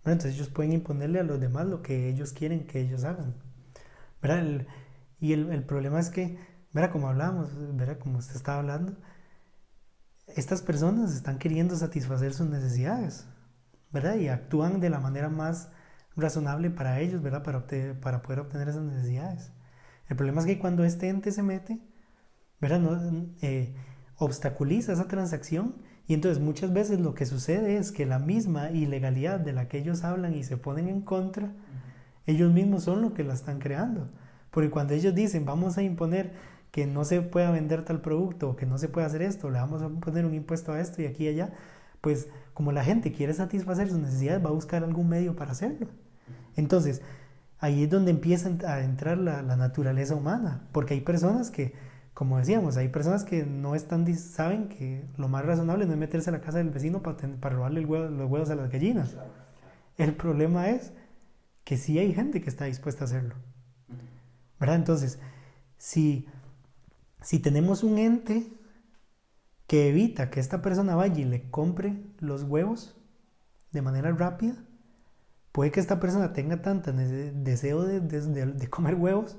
[SPEAKER 1] Bueno, entonces ellos pueden imponerle a los demás lo que ellos quieren que ellos hagan, ¿verdad? El problema es que, ¿verdad?, como hablábamos, ¿verdad?, como usted estaba hablando, estas personas están queriendo satisfacer sus necesidades, ¿verdad? Y actúan de la manera más razonable para ellos, ¿verdad?, para poder obtener esas necesidades. El problema es que cuando este ente se mete, ¿verdad?, obstaculiza esa transacción, y entonces muchas veces lo que sucede es que la misma ilegalidad de la que ellos hablan y se ponen en contra, ellos mismos son los que la están creando. Porque cuando ellos dicen vamos a imponer que no se pueda vender tal producto o que no se pueda hacer esto, le vamos a poner un impuesto a esto y aquí y allá, pues como la gente quiere satisfacer sus necesidades, va a buscar algún medio para hacerlo. Entonces, ahí es donde empieza a entrar la naturaleza humana, porque hay personas que, como decíamos, hay personas que saben que lo más razonable no es meterse a la casa del vecino para robarle los huevos a las gallinas. El problema es que sí hay gente que está dispuesta a hacerlo, ¿verdad? Entonces, si tenemos un ente que evita que esta persona vaya y le compre los huevos de manera rápida, puede que esta persona tenga tanto deseo de comer huevos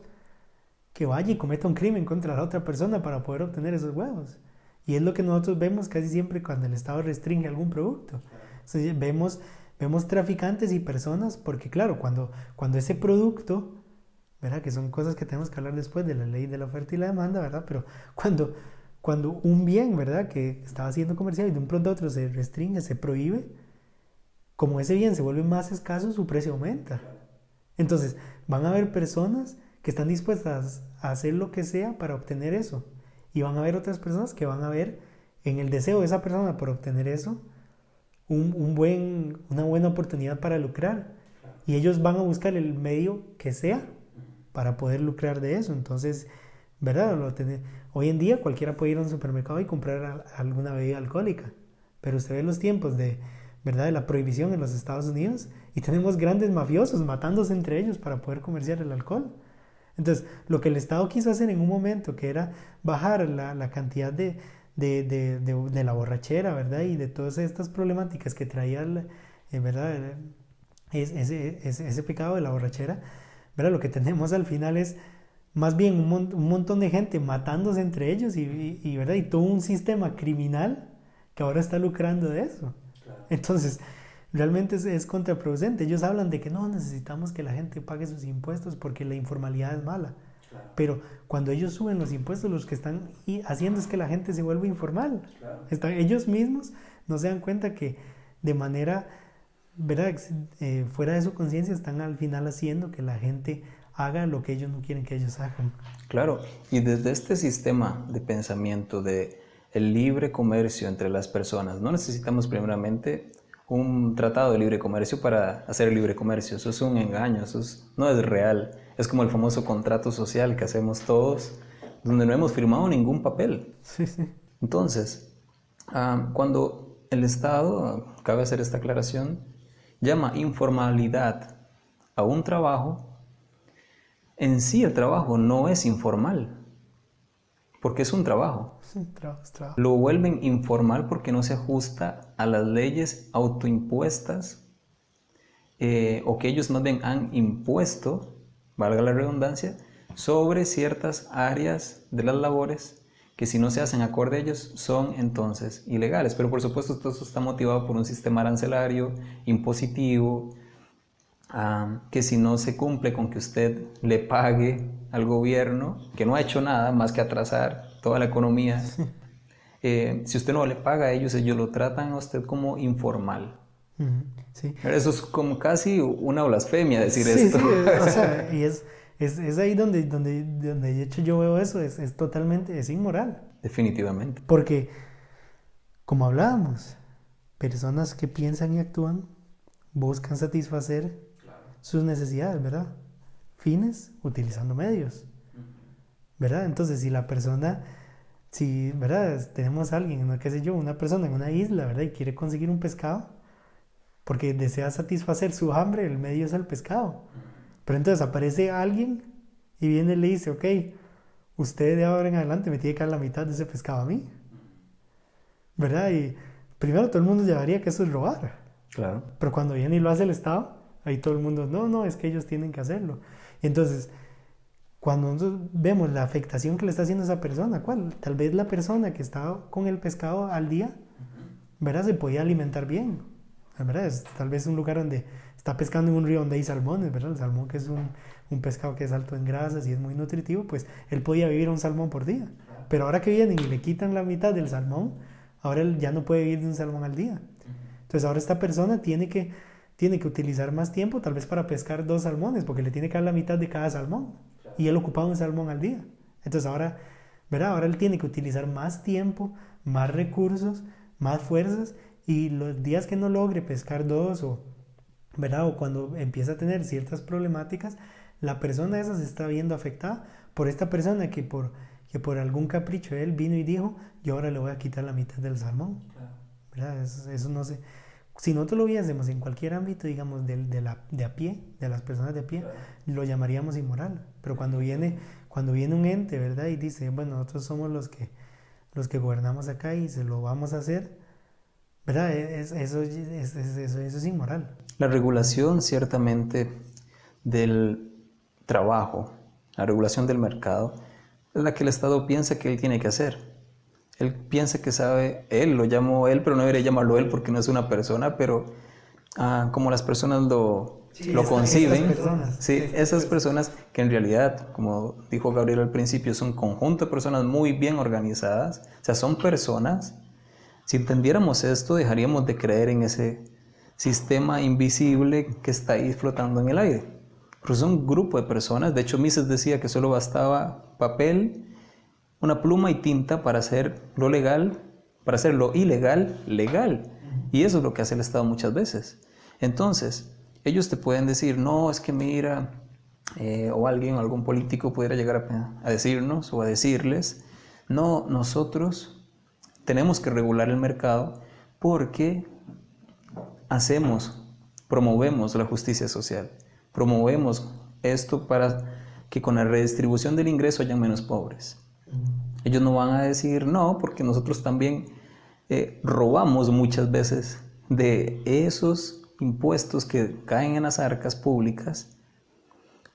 [SPEAKER 1] que vaya y cometa un crimen contra la otra persona para poder obtener esos huevos. Y es lo que nosotros vemos casi siempre cuando el Estado restringe algún producto. Entonces, vemos vemos traficantes y personas, porque claro, cuando ese producto, ¿verdad? Que son cosas que tenemos que hablar después de la ley de la oferta y la demanda, ¿verdad? Pero cuando un bien, ¿verdad? Que estaba siendo comercial y de un pronto a otro se restringe, se prohíbe, como ese bien se vuelve más escaso, su precio aumenta. Entonces, van a haber personas que están dispuestas a hacer lo que sea para obtener eso. Y van a haber otras personas que van a ver en el deseo de esa persona por obtener eso una buena oportunidad para lucrar. Y ellos van a buscar el medio que sea para poder lucrar de eso. Entonces, ¿verdad? Hoy en día cualquiera puede ir a un supermercado y comprar alguna bebida alcohólica. Pero usted ve los tiempos ¿verdad? De la prohibición en los Estados Unidos y tenemos grandes mafiosos matándose entre ellos para poder comerciar el alcohol. Entonces, lo que el Estado quiso hacer en un momento, que era bajar la cantidad de la borrachera, ¿verdad? Y de todas estas problemáticas que traía, ¿verdad? Ese pecado de la borrachera, ¿verdad? Lo que tenemos al final es más bien un montón de gente matándose entre ellos ¿verdad? Y todo un sistema criminal que ahora está lucrando de eso. Claro. Entonces, realmente es contraproducente. Ellos hablan de que no, necesitamos que la gente pague sus impuestos porque la informalidad es mala. Claro. Pero cuando ellos suben los impuestos, los que están haciendo es que la gente se vuelva informal. Claro. Ellos mismos no se dan cuenta que de manera, ¿verdad? Fuera de su conciencia están al final haciendo que la gente haga lo que ellos no quieren que ellos hagan.
[SPEAKER 2] Claro, y desde este sistema de pensamiento de el libre comercio entre las personas, no necesitamos primeramente un tratado de libre comercio para hacer el libre comercio. Eso es un engaño, no es real. Es como el famoso contrato social que hacemos todos, donde no hemos firmado ningún papel.
[SPEAKER 1] Sí, sí.
[SPEAKER 2] Entonces, cuando el Estado, cabe hacer esta aclaración, llama informalidad a un trabajo, en sí el trabajo no es informal, porque es un trabajo.
[SPEAKER 1] Sí, trabajo.
[SPEAKER 2] Lo vuelven informal porque no se ajusta a las leyes autoimpuestas o que ellos más bien han impuesto, valga la redundancia, sobre ciertas áreas de las labores que si no se hacen acorde a ellos son entonces ilegales. Pero por supuesto todo esto está motivado por un sistema arancelario, impositivo, que si no se cumple con que usted le pague al gobierno, que no ha hecho nada más que atrasar toda la economía, si usted no le paga a ellos lo tratan a usted como informal.
[SPEAKER 1] Sí.
[SPEAKER 2] Eso es como casi una blasfemia decir esto.
[SPEAKER 1] Sí, o sea, y es ahí donde de hecho yo veo eso, es totalmente, es inmoral.
[SPEAKER 2] Definitivamente.
[SPEAKER 1] Porque, como hablábamos, personas que piensan y actúan buscan satisfacer sus necesidades, ¿verdad? Fines utilizando medios, ¿verdad? Entonces, si la persona, ¿verdad? Tenemos a alguien, qué sé yo, una persona en una isla, ¿verdad? Y quiere conseguir un pescado, porque desea satisfacer su hambre, el medio es el pescado. Pero entonces aparece alguien y viene y le dice, ok, usted de ahora en adelante me tiene que dar la mitad de ese pescado a mí, ¿verdad? Y primero todo el mundo llevaría que eso es robar.
[SPEAKER 2] Claro.
[SPEAKER 1] Pero cuando viene y lo hace el Estado, ahí todo el mundo, no, es que ellos tienen que hacerlo. Y entonces, cuando nosotros vemos la afectación que le está haciendo a esa persona, ¿cuál? Tal vez la persona que estaba con el pescado al día, ¿verdad? Se podía alimentar bien, ¿verdad? Tal vez un lugar donde está pescando en un río donde hay salmones, ¿verdad? El salmón, que es un pescado que es alto en grasas y es muy nutritivo, pues él podía vivir un salmón por día. Pero ahora que vienen y le quitan la mitad del salmón, ahora él ya no puede vivir de un salmón al día. Entonces ahora esta persona tiene que utilizar más tiempo tal vez para pescar 2 salmones, porque le tiene que dar la mitad de cada salmón. Y él ocupaba un salmón al día. Entonces ahora, ¿verdad? Ahora él tiene que utilizar más tiempo, más recursos, más fuerzas, y los días que no logre pescar 2 ¿verdad? O cuando empieza a tener ciertas problemáticas, la persona esa se está viendo afectada por esta persona que por algún capricho de él vino y dijo, yo ahora le voy a quitar la mitad del salmón. ¿Verdad? Eso no sé. Si nosotros lo viésemos en cualquier ámbito, digamos, de a pie, de las personas de a pie, lo llamaríamos inmoral. Pero cuando viene un ente, ¿verdad? Y dice, bueno, nosotros somos los que gobernamos acá y se lo vamos a hacer, ¿verdad? Eso es inmoral.
[SPEAKER 2] La regulación, ciertamente, del trabajo, la regulación del mercado, es la que el Estado piensa que él tiene que hacer. Él piensa que sabe, él lo llamo él, pero no debería llamarlo él porque no es una persona, pero como las personas lo
[SPEAKER 1] Estas
[SPEAKER 2] conciben.
[SPEAKER 1] personas.
[SPEAKER 2] Sí, esas personas que en realidad, como dijo Gabriel al principio, es un conjunto de personas muy bien organizadas. O sea, son personas. Si entendiéramos esto, dejaríamos de creer en ese sistema invisible que está ahí flotando en el aire. Pero es un grupo de personas. De hecho, Mises decía que solo bastaba papel, una pluma y tinta para hacer lo legal, para hacer lo ilegal, legal. Y eso es lo que hace el Estado muchas veces. Entonces, ellos te pueden decir, no, es que mira, o alguien, algún político pudiera llegar a decirnos o a decirles, no, nosotros tenemos que regular el mercado porque promovemos la justicia social, promovemos esto para que con la redistribución del ingreso haya menos pobres. Ellos no van a decir no, porque nosotros también robamos muchas veces de esos impuestos que caen en las arcas públicas.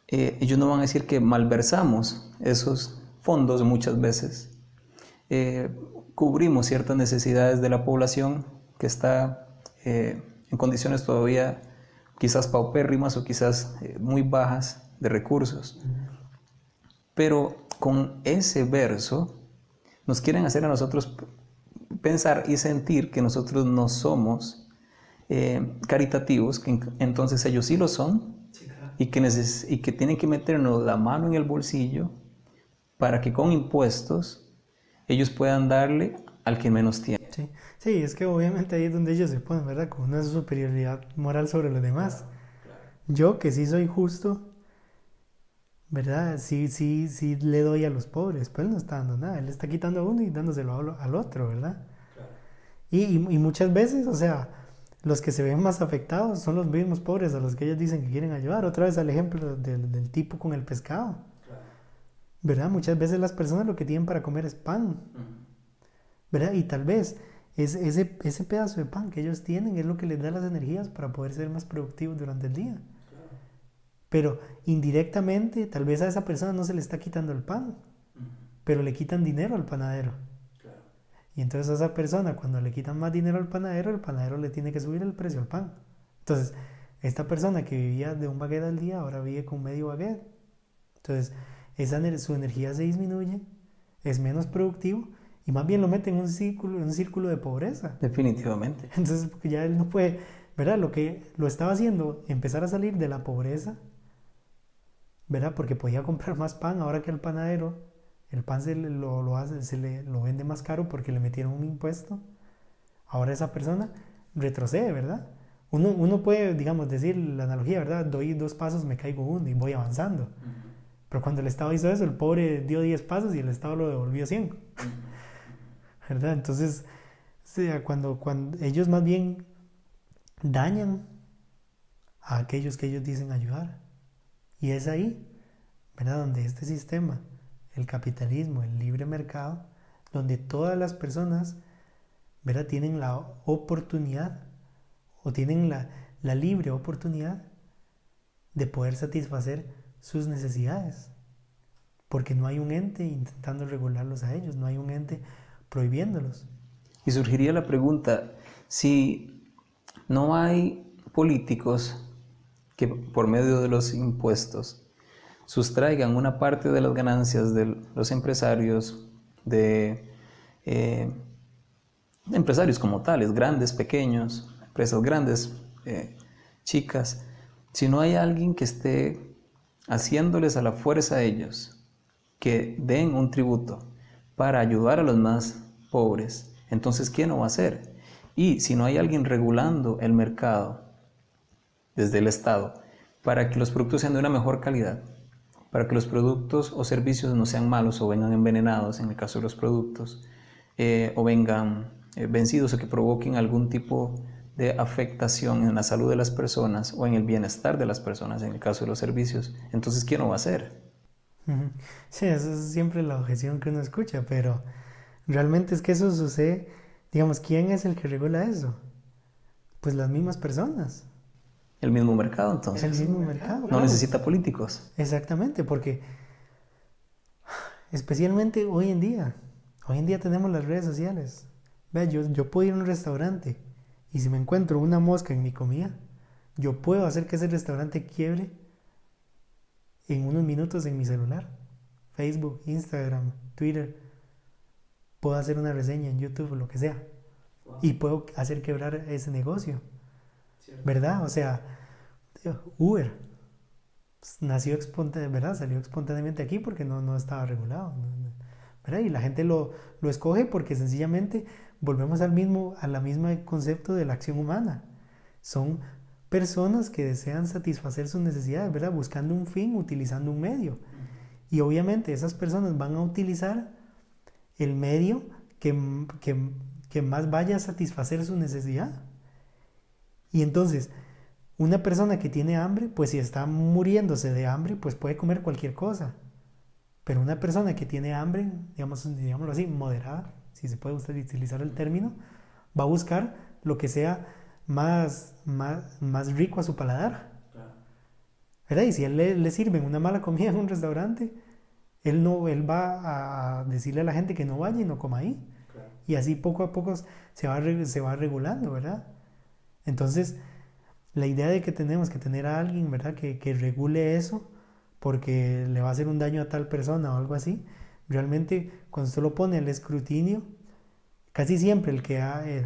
[SPEAKER 2] Ellos no van a decir que malversamos esos fondos muchas veces. Cubrimos ciertas necesidades de la población que está en condiciones todavía quizás paupérrimas o quizás muy bajas de recursos. Pero con ese verso nos quieren hacer a nosotros pensar y sentir que nosotros no somos caritativos, que entonces ellos sí lo son, y que tienen que meternos la mano en el bolsillo para que con impuestos ellos puedan darle al que menos tiene.
[SPEAKER 1] Sí, sí, es que obviamente ahí es donde ellos se ponen, ¿verdad? Con una superioridad moral sobre los demás. Yo, que sí soy justo, ¿verdad? Sí le doy a los pobres, pero él no está dando nada, él está quitando a uno y dándoselo al otro, ¿verdad? Y muchas veces, o sea, los que se ven más afectados son los mismos pobres a los que ellos dicen que quieren ayudar. Otra vez al ejemplo del tipo con el pescado, ¿verdad? Muchas veces las personas lo que tienen para comer es pan, ¿verdad? Y tal vez ese pedazo de pan que ellos tienen es lo que les da las energías para poder ser más productivos durante el día. Pero indirectamente, tal vez a esa persona no se le está quitando el pan, pero le quitan dinero al panadero. Y entonces a esa persona, cuando le quitan más dinero al panadero, el panadero le tiene que subir el precio al pan. Entonces, esta persona que vivía de un baguette al día, ahora vive con medio baguette. Entonces, su energía se disminuye, es menos productivo y más bien lo mete en un círculo de pobreza.
[SPEAKER 2] Definitivamente.
[SPEAKER 1] Entonces, porque ya él no puede, ¿verdad? Lo que lo estaba haciendo, empezar a salir de la pobreza, ¿verdad? Porque podía comprar más pan, ahora que el panadero, el pan lo vende más caro porque le metieron un impuesto. Ahora esa persona retrocede, ¿verdad? Uno puede, digamos, decir la analogía, ¿verdad? Doy 2 pasos, me caigo 1 y voy avanzando. Pero cuando el Estado hizo eso, el pobre dio 10 pasos y el Estado lo devolvió 100. ¿Verdad? Entonces, o sea, cuando ellos más bien dañan a aquellos que ellos dicen ayudar. Y es ahí, ¿verdad? Donde este sistema, el capitalismo, el libre mercado, donde todas las personas, ¿verdad? Tienen la oportunidad o tienen la libre oportunidad de poder satisfacer sus necesidades. Porque no hay un ente intentando regularlos a ellos, no hay un ente prohibiéndolos.
[SPEAKER 2] Y surgiría la pregunta, si no hay políticos que por medio de los impuestos sustraigan una parte de las ganancias de los empresarios, de empresarios como tales, grandes, pequeños, empresas grandes, chicas, si no hay alguien que esté haciéndoles a la fuerza a ellos, que den un tributo para ayudar a los más pobres, entonces ¿quién lo va a hacer? Y si no hay alguien regulando el mercado desde el Estado para que los productos sean de una mejor calidad, para que los productos o servicios no sean malos o vengan envenenados en el caso de los productos, o vengan vencidos o que provoquen algún tipo de afectación en la salud de las personas o en el bienestar de las personas en el caso de los servicios, entonces ¿quién lo va a hacer?
[SPEAKER 1] Sí, esa es siempre la objeción que uno escucha, pero realmente es que eso sucede, digamos, ¿quién es el que regula eso? Pues las mismas personas.
[SPEAKER 2] El mismo mercado, entonces.
[SPEAKER 1] El mismo mercado,
[SPEAKER 2] No
[SPEAKER 1] claro.
[SPEAKER 2] necesita políticos.
[SPEAKER 1] Exactamente, porque especialmente hoy en día tenemos las redes sociales. Vea, yo puedo ir a un restaurante Y si me encuentro una mosca en mi comida, yo puedo hacer que ese restaurante quiebre en unos minutos en mi celular. Facebook, Instagram, Twitter. Puedo hacer una reseña en YouTube, lo que sea. Wow. Y puedo hacer quebrar ese negocio. ¿Cierto? ¿Verdad? O sea, Uber nació espontáneamente, ¿verdad? Salió espontáneamente aquí porque no estaba regulado. ¿Verdad? Y la gente lo escoge porque sencillamente volvemos al mismo concepto de la acción humana. Son personas que desean satisfacer sus necesidades, ¿verdad? Buscando un fin, utilizando un medio. Y obviamente esas personas van a utilizar el medio que más vaya a satisfacer su necesidad. Y entonces, una persona que tiene hambre, pues si está muriéndose de hambre, pues puede comer cualquier cosa. Pero una persona que tiene hambre, digámoslo así, moderada, si se puede utilizar el término, va a buscar lo que sea más rico a su paladar. ¿Verdad? Y si a él le sirven una mala comida en un restaurante, él va a decirle a la gente que no vaya y no coma ahí. Claro. Y así poco a poco se va regulando, ¿verdad? Entonces, la idea de que tenemos que tener a alguien, ¿verdad?, que regule eso, porque le va a hacer un daño a tal persona o algo así, realmente cuando usted lo pone al escrutinio, casi siempre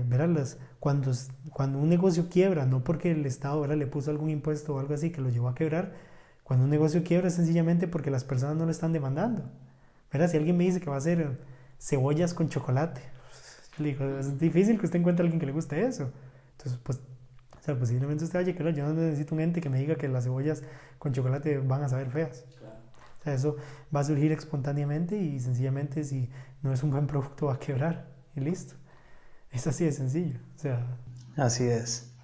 [SPEAKER 1] ¿verdad? Cuando un negocio quiebra, no porque el Estado, ¿verdad?, le puso algún impuesto o algo así que lo llevó a quebrar, cuando un negocio quiebra es sencillamente porque las personas no lo están demandando, ¿verdad? Si alguien me dice que va a hacer cebollas con chocolate, yo le digo, es difícil que usted encuentre a alguien que le guste eso. Entonces, pues, o sea, posiblemente usted vaya a quebrar. Yo no necesito un ente que me diga que las cebollas con chocolate van a saber feas. Claro. O sea, eso va a surgir espontáneamente y sencillamente si no es un buen producto va a quebrar y listo. Es así de sencillo. O sea,
[SPEAKER 2] así es.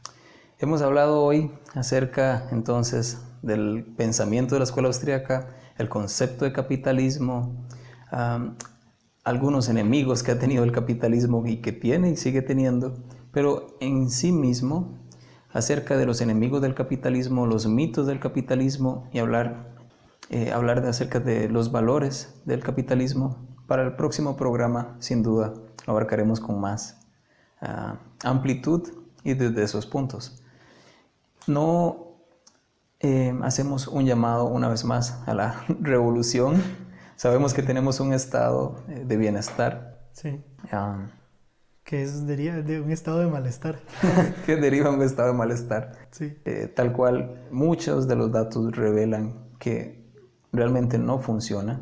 [SPEAKER 2] Hemos hablado hoy acerca entonces del pensamiento de la escuela austríaca, el concepto de capitalismo, algunos enemigos que ha tenido el capitalismo y que tiene y sigue teniendo, pero en sí mismo acerca de los enemigos del capitalismo, los mitos del capitalismo y hablar acerca de los valores del capitalismo. Para el próximo programa, sin duda, lo abarcaremos con más amplitud y desde esos puntos. No hacemos un llamado una vez más a la revolución. Sabemos que tenemos un estado de bienestar.
[SPEAKER 1] Sí. Que es de un estado de malestar.
[SPEAKER 2] Que deriva de un estado de malestar.
[SPEAKER 1] Sí.
[SPEAKER 2] Tal cual, muchos de los datos revelan que realmente no funciona,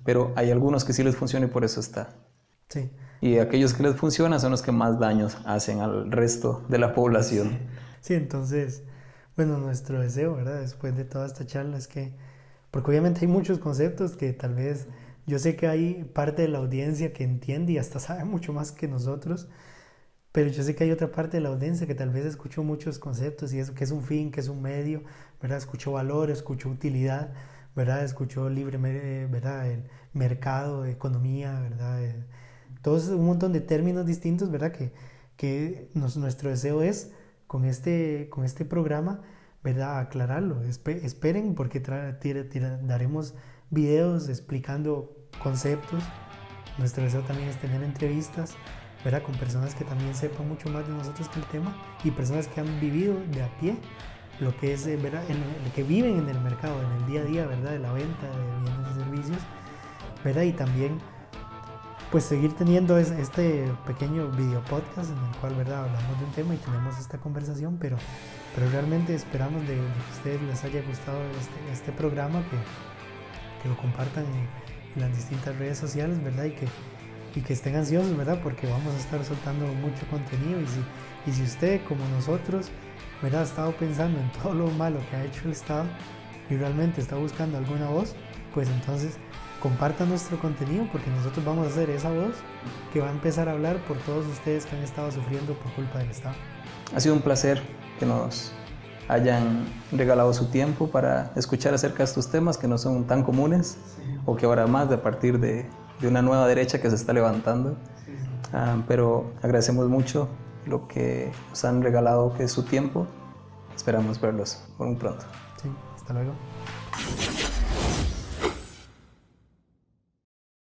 [SPEAKER 2] pero hay algunos que sí les funciona y por eso está.
[SPEAKER 1] Sí.
[SPEAKER 2] Y aquellos que les funcionan son los que más daños hacen al resto de la población.
[SPEAKER 1] Sí, entonces, bueno, nuestro deseo, ¿verdad?, después de toda esta charla es que, porque obviamente hay muchos conceptos que tal vez, yo sé que hay parte de la audiencia que entiende y hasta sabe mucho más que nosotros, pero yo sé que hay otra parte de la audiencia que tal vez escuchó muchos conceptos y eso, que es un fin, que es un medio, ¿verdad? Escuchó valor, escuchó utilidad, ¿verdad? Escuchó ¿verdad?, el mercado, economía, ¿verdad? Todos un montón de términos distintos, ¿verdad? Que nuestro deseo es con este programa, ¿verdad?, aclararlo. Esperen porque daremos videos explicando conceptos. Nuestro deseo también es tener entrevistas, ¿verdad?, con personas que también sepan mucho más de nosotros que el tema y personas que han vivido de a pie lo que es, ¿verdad?, que viven en el mercado, en el día a día, ¿verdad?, de la venta de bienes y servicios, ¿verdad? Y también pues seguir teniendo este pequeño video podcast en el cual, ¿verdad?, hablamos de un tema y tenemos esta conversación, pero realmente esperamos de que a ustedes les haya gustado este programa, que lo compartan en las distintas redes sociales, ¿verdad? Y que estén ansiosos, ¿verdad?, porque vamos a estar soltando mucho contenido y si usted, como nosotros, ¿verdad?, ha estado pensando en todo lo malo que ha hecho el Estado y realmente está buscando alguna voz, pues entonces compartan nuestro contenido porque nosotros vamos a ser esa voz que va a empezar a hablar por todos ustedes que han estado sufriendo por culpa del Estado.
[SPEAKER 2] Ha sido un placer que nos hayan regalado su tiempo para escuchar acerca de estos temas que no son tan comunes, sí, o que ahora más a partir de una nueva derecha que se está levantando. Sí. Pero agradecemos mucho lo que nos han regalado, que es su tiempo. Esperamos verlos muy pronto.
[SPEAKER 1] Sí, hasta luego.